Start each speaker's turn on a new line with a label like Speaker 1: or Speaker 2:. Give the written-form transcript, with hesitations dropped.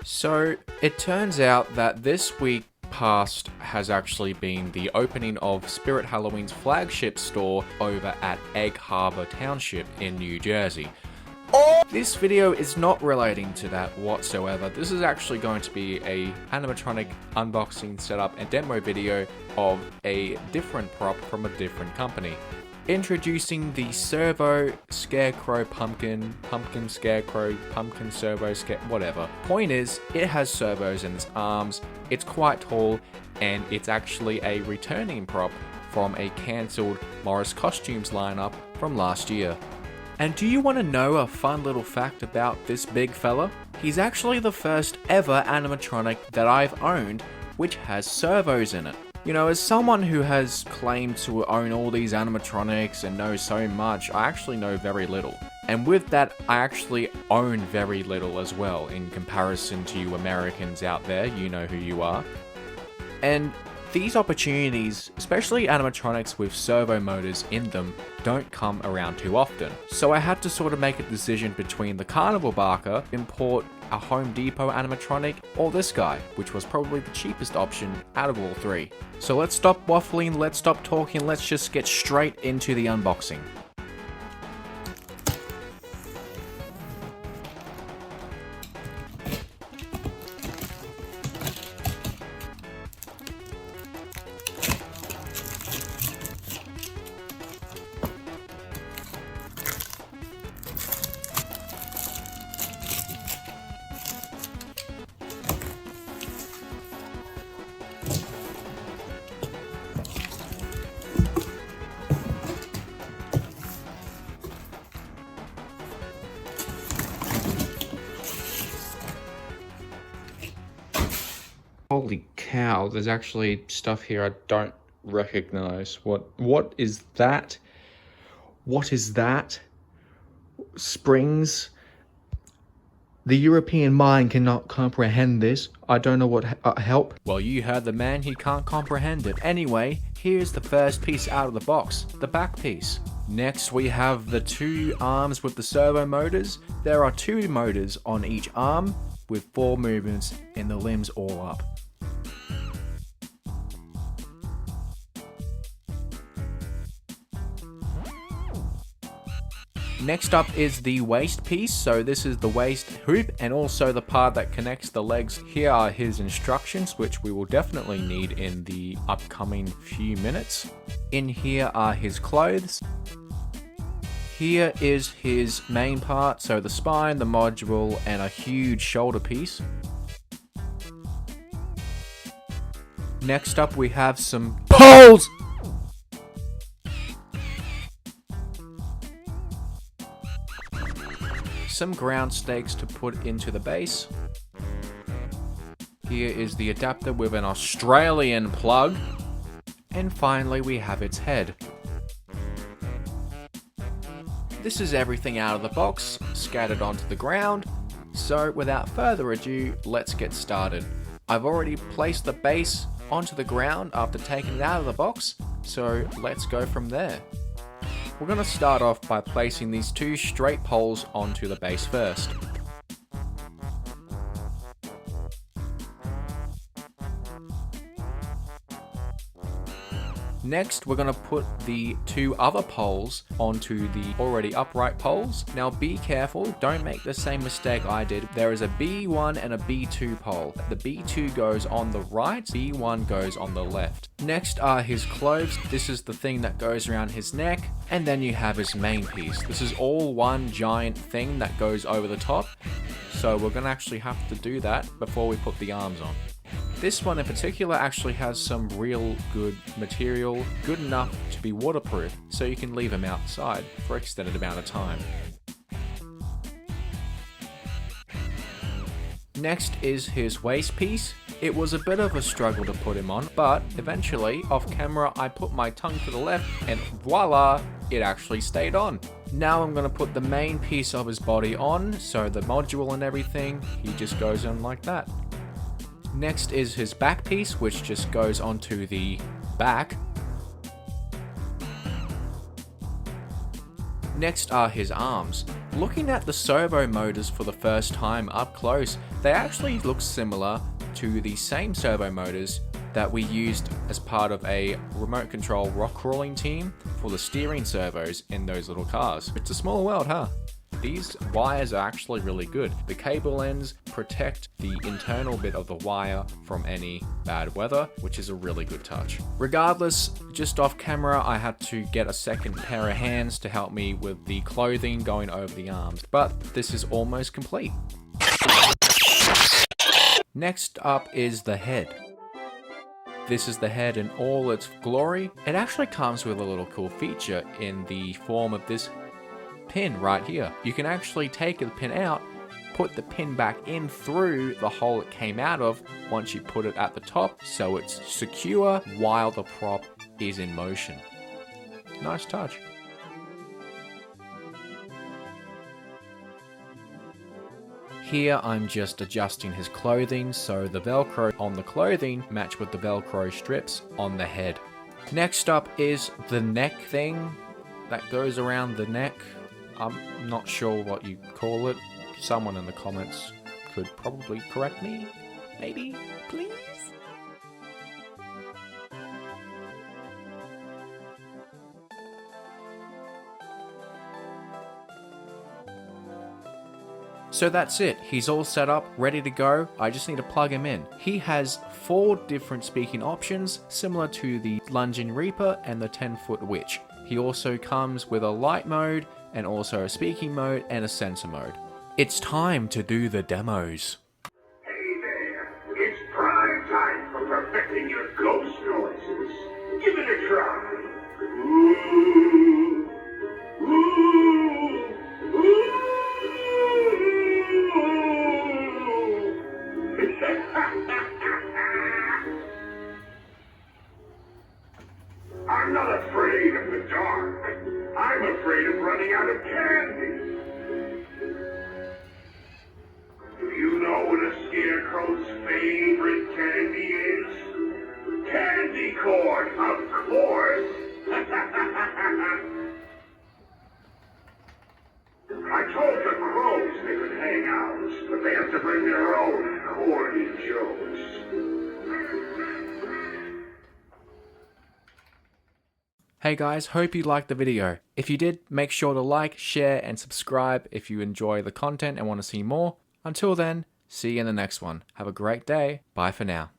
Speaker 1: So it turns out that this week past has actually been the opening of Spirit Halloween's flagship store over at Egg Harbor Township in New Jersey. This video is not relating to that whatsoever. This is actually going to be a animatronic unboxing setup and demo video of a different prop from a different company. Introducing the Servo Scarecrow Pumpkin Scarecrow, Pumpkin Servo whatever. Point is, it has servos in its arms, it's quite tall, and it's actually a returning prop from a cancelled Morris Costumes lineup from last year. And do you want to know a fun little fact about this big fella? He's actually the first ever animatronic that I've owned which has servos in it. You know, as someone who has claimed to own all these animatronics and knows so much, I actually know very little. And with that, I actually own very little as well in comparison to you Americans out there, you know who you are. And these opportunities, especially animatronics with servo motors in them, don't come around too often. So I had to sort of make a decision between the Carnival Barker, import a Home Depot animatronic, or this guy, which was probably the cheapest option out of all three. So let's stop waffling, let's stop talking, let's just get straight into the unboxing. Holy cow, there's actually stuff here I don't recognize. What is that? What is that? Springs? The European mind cannot comprehend this. I don't know what help. Well, you heard the man, he can't comprehend it. Anyway, here's the first piece out of the box, the back piece. Next, we have the two arms with the servo motors. There are two motors on each arm with 4 movements and the limbs all up. Next up is the waist piece. So this is the waist hoop and also the part that connects the legs. Here are his instructions, which we will definitely need in the upcoming few minutes. In here are his clothes. Here is his main part, so the spine, the module, and a huge shoulder piece. Next up we have some poles! Some ground stakes to put into the base. Here is the adapter with an Australian plug. And finally we have its head. This is everything out of the box, scattered onto the ground. So without further ado, let's get started. I've already placed the base onto the ground after taking it out of the box, so let's go from there. We're going to start off by placing these two straight poles onto the base first. Next, we're going to put the two other poles onto the already upright poles. Now be careful, don't make the same mistake I did. There is a B1 and a B2 pole. The B2 goes on the right, B1 goes on the left. Next are his clothes. This is the thing that goes around his neck. And then you have his main piece. This is all one giant thing that goes over the top. So we're going to actually have to do that before we put the arms on. This one in particular actually has some real good material, good enough to be waterproof, so you can leave them outside for an extended amount of time. Next is his waist piece. It was a bit of a struggle to put him on, but eventually, off camera, I put my tongue to the left and voila, it actually stayed on. Now I'm going to put the main piece of his body on, so the module and everything, he just goes on like that. Next is his back piece, which just goes onto the back. Next are his arms. Looking at the servo motors for the first time up close, they actually look similar to the same servo motors that we used as part of a remote control rock crawling team for the steering servos in those little cars. It's a small world, huh? These wires are actually really good. The cable ends protect the internal bit of the wire from any bad weather, which is a really good touch. Regardless, just off camera, I had to get a second pair of hands to help me with the clothing going over the arms, but this is almost complete. Next up is the head. This is the head in all its glory. It actually comes with a little cool feature in the form of this pin right here. You can actually take the pin out, put the pin back in through the hole it came out of once you put it at the top, so it's secure while the prop is in motion. Nice touch. Here I'm just adjusting his clothing so the Velcro on the clothing match with the Velcro strips on the head. Next up is the neck thing that goes around the neck. I'm not sure what you call it. Someone in the comments could probably correct me. Maybe, please? So that's it, he's all set up, ready to go. I just need to plug him in. He has 4 different speaking options, similar to the Lunging Reaper and the 10-foot Witch. He also comes with a light mode, and also a speaking mode and a sensor mode. It's time to do the demos.
Speaker 2: Hey there, it's prime time for perfecting your ghost noises. Give it a try. Ooh, ooh, ooh. I'm not afraid of the dark. I'm afraid of running out of candy. Do you know what a Scarecrow's favorite candy is? Candy corn, of course. I told the crows they could hang out, but they have to bring their own corny jokes.
Speaker 1: Hey guys, hope you liked the video. If you did, make sure to like, share, and subscribe if you enjoy the content and want to see more. Until then, see you in the next one. Have a great day. Bye for now.